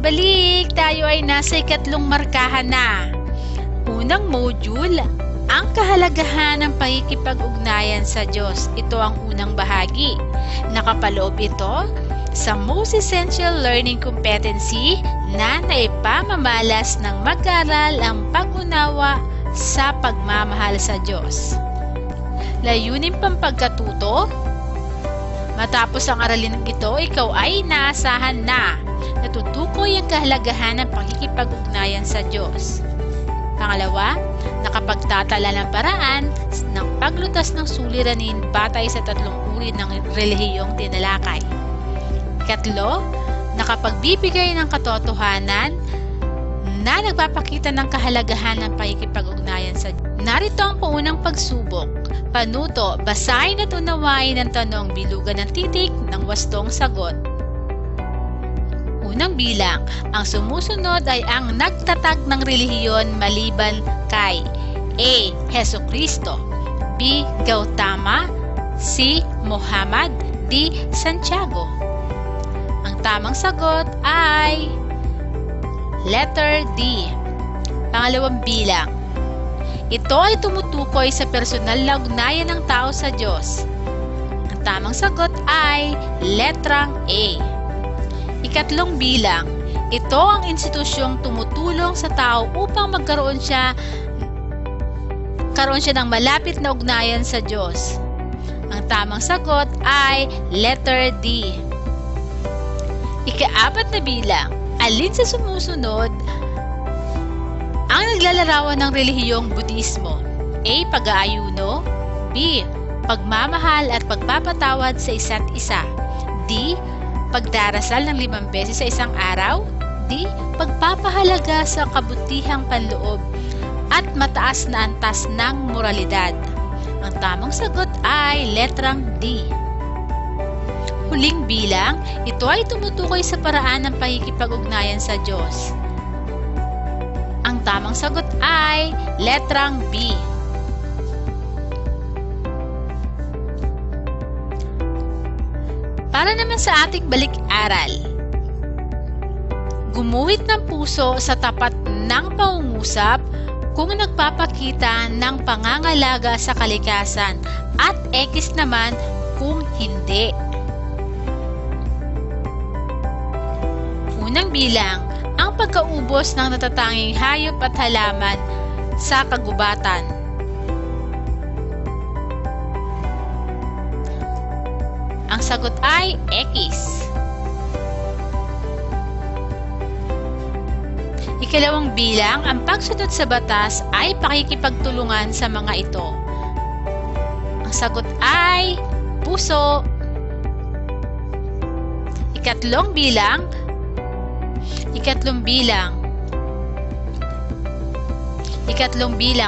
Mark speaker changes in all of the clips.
Speaker 1: nagbabalik! Tayo ay nasa ikatlong markahan na. Unang module, ang kahalagahan ng pakikipag-ugnayan sa Diyos. Ito ang unang bahagi. Nakapaloob ito sa most essential learning competency na naipamamalas ng mag-aral ang pag-unawa sa pagmamahal sa Diyos. Layunin pampagkatuto. Matapos ang aralin ito, ikaw ay inaasahan na natutukoy ang kahalagahan ng pakikipag-ugnayan sa Diyos. Pangalawa, nakapagtatala ng paraan ng paglutas ng suliranin batay sa tatlong uri ng relihiyong tinalakay. Ikatlo, nakapagbibigay ng katotohanan na nagpapakita ng kahalagahan ng pakikipag-ugnayan sa Diyos. Narito ang paunang pagsubok. Panuto, basahin at unawain ang tanong, bilugan ng titik ng wastong sagot. Unang bilang, ang sumusunod ay ang nagtatag ng relihiyon maliban kay A. Hesukristo, B. Gautama, C. Muhammad, D. Santiago. Ang tamang sagot ay letter D. Pangalawang bilang, ito ay tumutukoy sa personal na ugnayan ng tao sa Diyos. Ang tamang sagot ay letrang A. Ikatlong bilang, ito ang institusyong tumutulong sa tao upang magkaroon siya ng malapit na ugnayan sa Diyos. Ang tamang sagot ay letter D. Ika-apat na bilang, alin sa sumusunod ang naglalarawan ng relihiyong Budismo? A. Pag-aayuno, B. Pagmamahal at pagpapatawad sa isa't isa, D. Pagdarasal ng 5 beses sa isang araw, D. Pagpapahalaga sa kabutihang panloob at mataas na antas ng moralidad. Ang tamang sagot ay letrang D. Huling bilang, ito ay tumutukoy sa paraan ng pakikipag-ugnayan sa Diyos. Ang tamang sagot ay letrang B. Para naman sa ating balik-aral, gumuhit ng puso sa tapat ng pangungusap kung nagpapakita ng pangangalaga sa kalikasan at X naman kung hindi. Unang bilang, ang pagkaubos ng natatanging hayop at halaman sa kagubatan. Ang sagot ay X. Ikalawang bilang, ang pagsunod sa batas ay pakikipagtulungan sa mga ito. Ang sagot ay puso. Ikatlong bilang,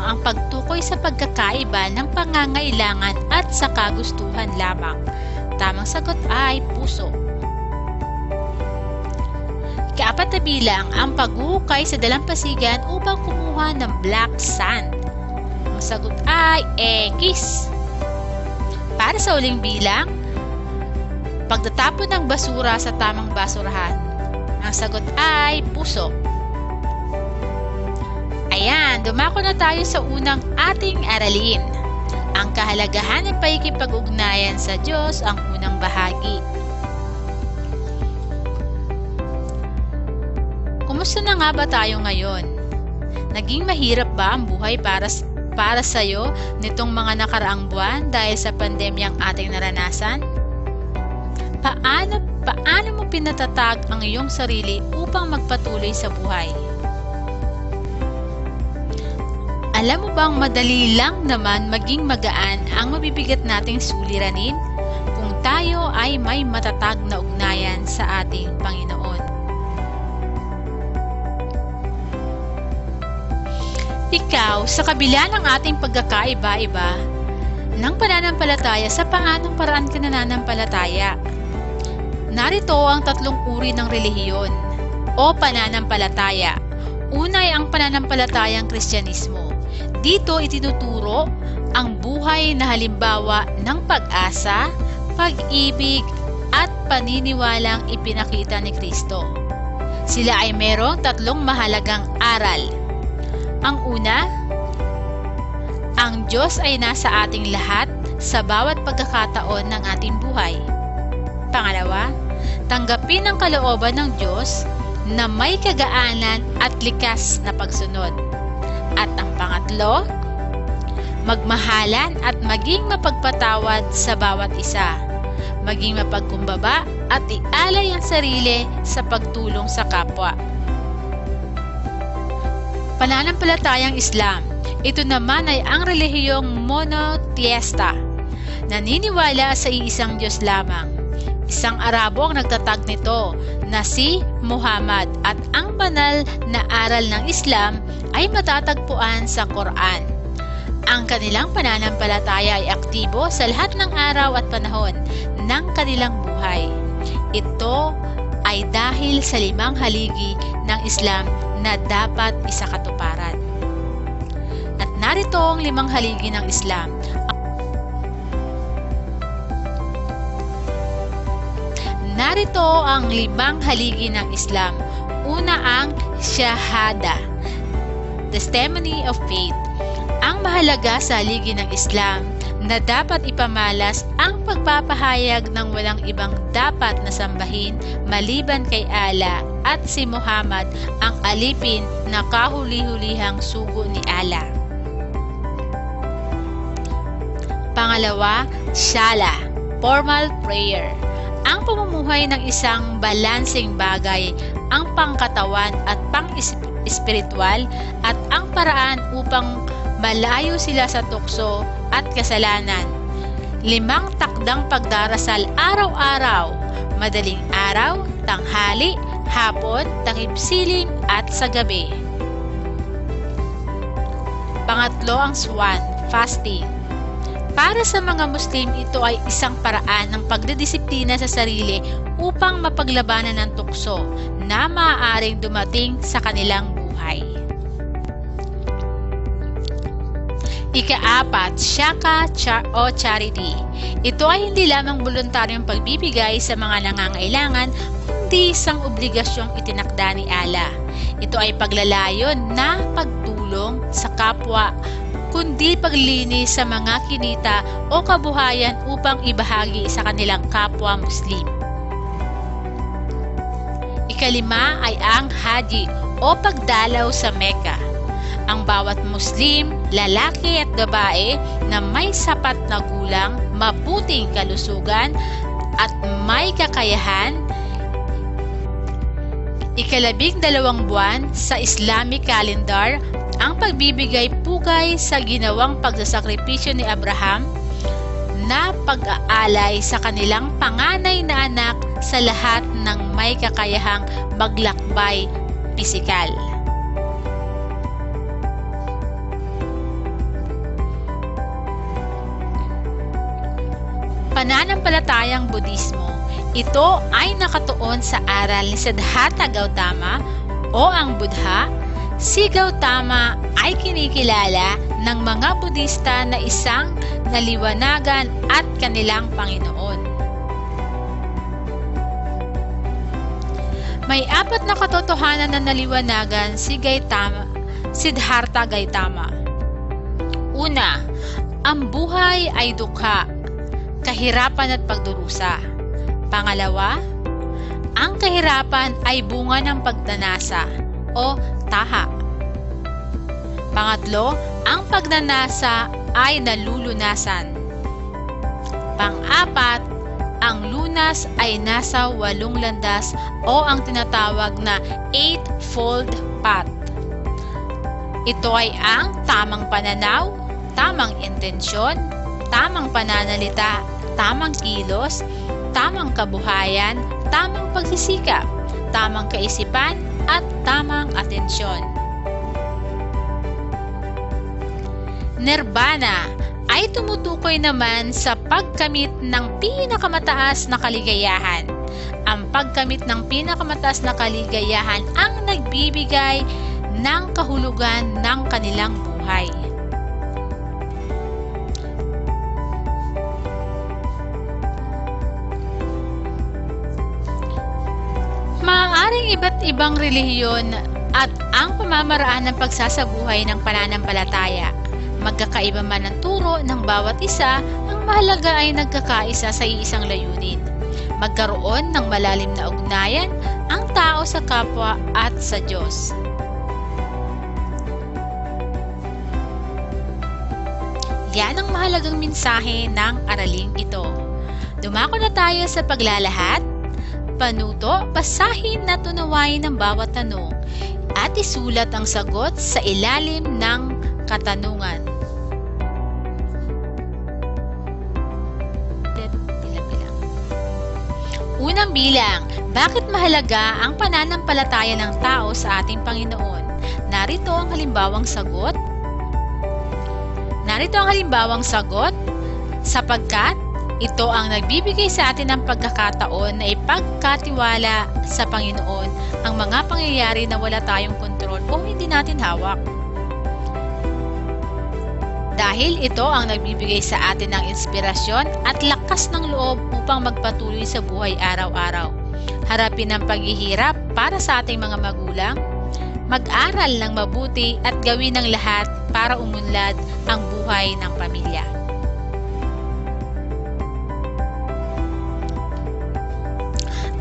Speaker 1: ang pagtukoy sa pagkakaiba ng pangangailangan at sa kagustuhan lamang. Tamang sagot ay puso. Ika-4 na bilang, ang paghuhukay sa dalampasigan upang kumuha ng black sand. Ang sagot ay X. Para sa huling bilang, pagtatapon ng basura sa tamang basurahan. Ang sagot ay puso. Ayan, dumako na tayo sa unang ating aralin. Ang kahalagahan ng pakikipag-ugnayan sa Diyos, ang unang bahagi. Kumusta na nga ba tayo ngayon? Naging mahirap ba ang buhay para sa'yo nitong mga nakaraang buwan dahil sa pandemyang ating naranasan? Paano mo pinatatag ang iyong sarili upang magpatuloy sa buhay? Alam mo bang madali lang naman maging magaan ang mabibigat nating suliranin kung tayo ay may matatag na ugnayan sa ating Panginoon? Ikaw, sa kabila ng ating pagkakaiba-iba ng pananampalataya, sa paanong paraan ka nananampalataya? Narito ang tatlong uri ng relihiyon o pananampalataya. Una ay ang pananampalatayang Kristyanismo. Dito itinuturo ang buhay na halimbawa ng pag-asa, pag-ibig at paniniwalang ipinakita ni Kristo. Sila ay merong tatlong mahalagang aral. Ang una, ang Diyos ay nasa ating lahat sa bawat pagkakataon ng ating buhay. Pangalawa, tanggapin ang kalooban ng Diyos na may kagaanan at likas na pagsunod. At ang pangatlo, magmahalan at maging mapagpatawad sa bawat isa. Maging mapagkumbaba at ialay ang sarili sa pagtulong sa kapwa. Pananampalatayang Islam, ito naman ay ang relihiyong monotheista. Naniniwala sa iisang Diyos lamang. Isang Arabo ang nagtatag nito na si Muhammad at ang banal na aral ng Islam ay matatagpuan sa Quran. Ang kanilang pananampalataya ay aktibo sa lahat ng araw at panahon ng kanilang buhay. Ito ay dahil sa 5 haligi ng Islam na dapat isakatuparan. At narito ang 5 haligi ng Islam. Narito ang 5 haligi ng Islam. Una ang Shahada, Testimony of Faith. Ang mahalaga sa haligi ng Islam na dapat ipamalas ang pagpapahayag ng walang ibang dapat na sambahin maliban kay Allah at si Muhammad ang alipin na kahuli-hulihang sugo ni Allah. Pangalawa, Salah, formal prayer. Ang pamumuhay ng isang balanseng bagay, ang pangkatawan at pang-espiritual at ang paraan upang malayo sila sa tukso at kasalanan. 5 takdang pagdarasal araw-araw, madaling araw, tanghali, hapon, takip-silim at sa gabi. Pangatlo ang Swan, fasting. Para sa mga Muslim, ito ay isang paraan ng pagdidisiplina sa sarili upang mapaglabanan ng tukso na maaaring dumating sa kanilang buhay. Ika-4, Shaka o Charity. Ito ay hindi lamang voluntaryong pagbibigay sa mga nangangailangan, kundi isang obligasyong itinakda ni Allah. Ito ay paglalayon na pagtulong sa kapwa, kundi paglinis sa mga kinita o kabuhayan upang ibahagi sa kanilang kapwa Muslim. Ika-5 ay ang Haji o pagdalaw sa Mecca. Ang bawat Muslim, lalaki at babae na may sapat na gulang, mabuting kalusugan at may kakayahan, ika-12 buwan sa Islamic calendar, ang pagbibigay pugay sa ginawang pagsasakripisyo ni Abraham na pag-aalay sa kanilang panganay na anak sa lahat ng may kakayahang maglakbay pisikal. Pananampalatayang Budismo. Ito ay nakatuon sa aral ni Siddhartha Gautama o ang Buddha. Si Gautama ay kinikilala ng mga Budista na isang naliwanagan at kanilang Panginoon. May 4 na katotohanan na naliwanagan si Siddhartha Gautama. Una, ang buhay ay dukha, kahirapan at pagdurusa. Pangalawa, ang kahirapan ay bunga ng pagdanasa o taha. Pangatlo, ang pagnanasa ay nalulunasan. Pang-4, ang lunas ay nasa 8 landas o ang tinatawag na Eightfold Path. Ito ay ang tamang pananaw, tamang intensyon, tamang pananalita, tamang kilos, tamang kabuhayan, tamang pagsisikap, tamang kaisipan, at tamang atensyon. Nirvana ay tumutukoy naman sa pagkamit ng pinakamataas na kaligayahan. Ang pagkamit ng pinakamataas na kaligayahan ang nagbibigay ng kahulugan ng kanilang buhay. Maaaring iba't ibang relihiyon at ang pamamaraan ng pagsasabuhay ng pananampalataya. Magkakaiba man ang turo ng bawat isa, ang mahalaga ay nagkakaisa sa iisang layunin. Magkaroon ng malalim na ugnayan ang tao sa kapwa at sa Diyos. Yan ang mahalagang mensahe ng araling ito. Dumako na tayo sa paglalahad. Panuto, basahin at unawain ang bawat tanong at isulat ang sagot sa ilalim ng katanungan. Unang bilang, bakit mahalaga ang pananampalataya ng tao sa ating Panginoon? Narito ang halimbawang sagot. Sapagkat ito ang nagbibigay sa atin ng pagkakataon na ipagkatiwala sa Panginoon ang mga pangyayari na wala tayong kontrol o hindi natin hawak. Dahil ito ang nagbibigay sa atin ng inspirasyon at lakas ng loob upang magpatuloy sa buhay araw-araw. Harapin ang paghihirap para sa ating mga magulang, mag-aral ng mabuti at gawin ang lahat para umunlad ang buhay ng pamilya.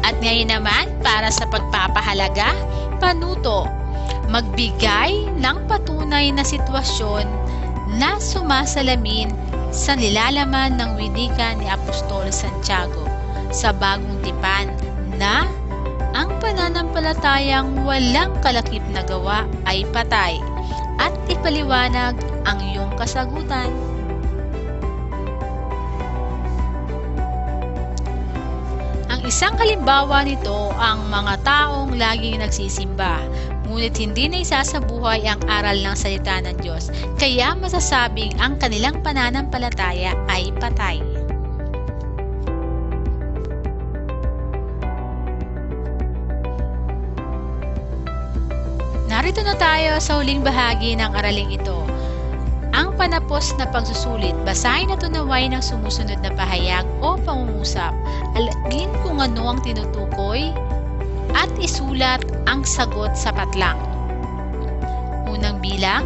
Speaker 1: At ngayon naman, para sa pagpapahalaga, panuto, magbigay ng patunay na sitwasyon na sumasalamin sa nilalaman ng winika ni Apostol Santiago sa Bagong Tipan na ang pananampalatayang walang kalakip na gawa ay patay at ipaliwanag ang iyong kasagutan. Ang isang halimbawa nito ang mga taong laging nagsisimba, ngunit hindi na isasabuhay ang aral ng salita ng Diyos, kaya masasabing ang kanilang pananampalataya ay patay. Narito na tayo sa huling bahagi ng araling ito. Ang panapos na pagsusulit, basahin at unawain ng sumusunod na pahayag o pangungusap. Alamin kung ano ang tinutukoy at isulat ang sagot sa patlang. Unang bilang.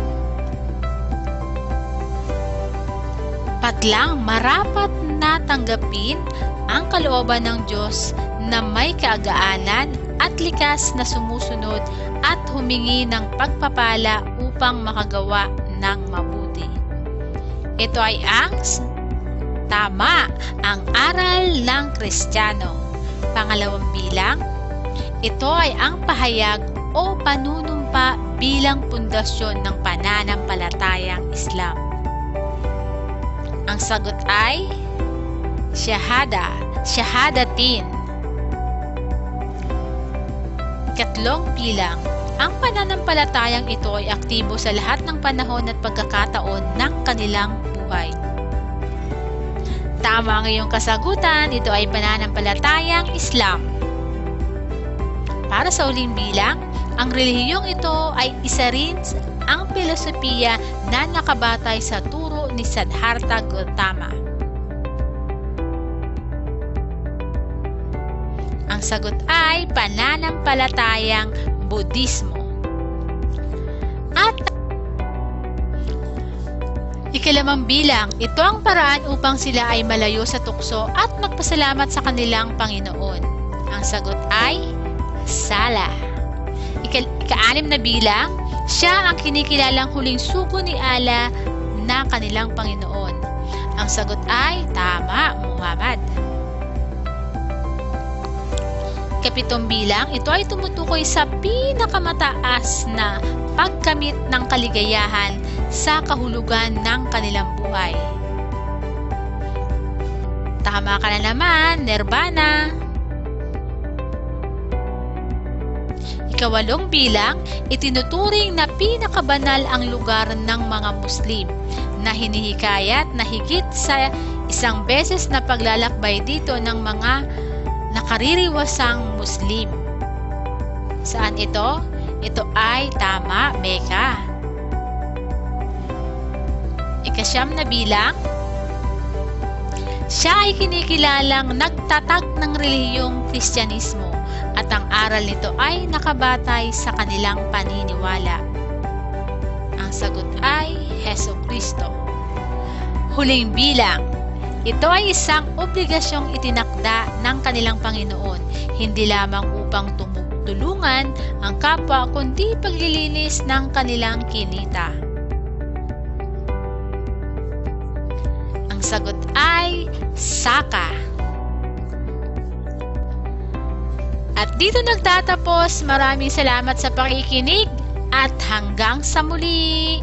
Speaker 1: Patlang, marapat na tanggapin ang kalooban ng Diyos na may kaagaanan at likas na sumusunod at humingi ng pagpapala upang makagawa ng mabuti. Ito ay ang tama, ang aral ng Kristiyano. Pangalawang bilang, ito ay ang pahayag o panunumpa bilang pundasyon ng pananampalatayang Islam. Ang sagot ay shahadatin. Ikatlong bilang, ang pananampalatayang ito ay aktibo sa lahat ng panahon at pagkakataon ng kanilang buhay. Tama ang iyong kasagutan, ito ay pananampalatayang Islam. Para sa uling bilang, ang relihiyong ito ay isa rin ang filosofiya na nakabatay sa turo ni Siddhartha Gautama. Ang sagot ay pananampalatayang Budismo. At ikalimang bilang, ito ang paraan upang sila ay malayo sa tukso at magpasalamat sa kanilang Panginoon. Ang sagot ay sala. Ika-anim na bilang, siya ang kinikilalang huling sugo ni Allah na kanilang Panginoon. Ang sagot ay tama, Muhammad. Ikapitong bilang, ito ay tumutukoy sa pinakamataas na pagkamit ng kaligayahan sa kahulugan ng kanilang buhay. Tama ka na naman, Nirvana. Ikawalong bilang, itinuturing na pinakabanal ang lugar ng mga Muslim na hinihikayat na higit sa isang beses na paglalakbay dito ng mga nakaririwasang Muslim. Saan ito? Ito ay tama, Mecca. Ikasyam na bilang, siya ay kinikilalang nagtatag ng relihiyong Kristyanismo at at ang aral nito ay nakabatay sa kanilang paniniwala. Ang sagot ay Hesukristo. Huling bilang. Ito ay isang obligasyong itinakda ng kanilang Panginoon, hindi lamang upang tulungan ang kapwa kundi paglilinis ng kanilang kinita. Ang sagot ay Saka. At dito nagtatapos. Maraming salamat sa pakikinig at hanggang sa muli!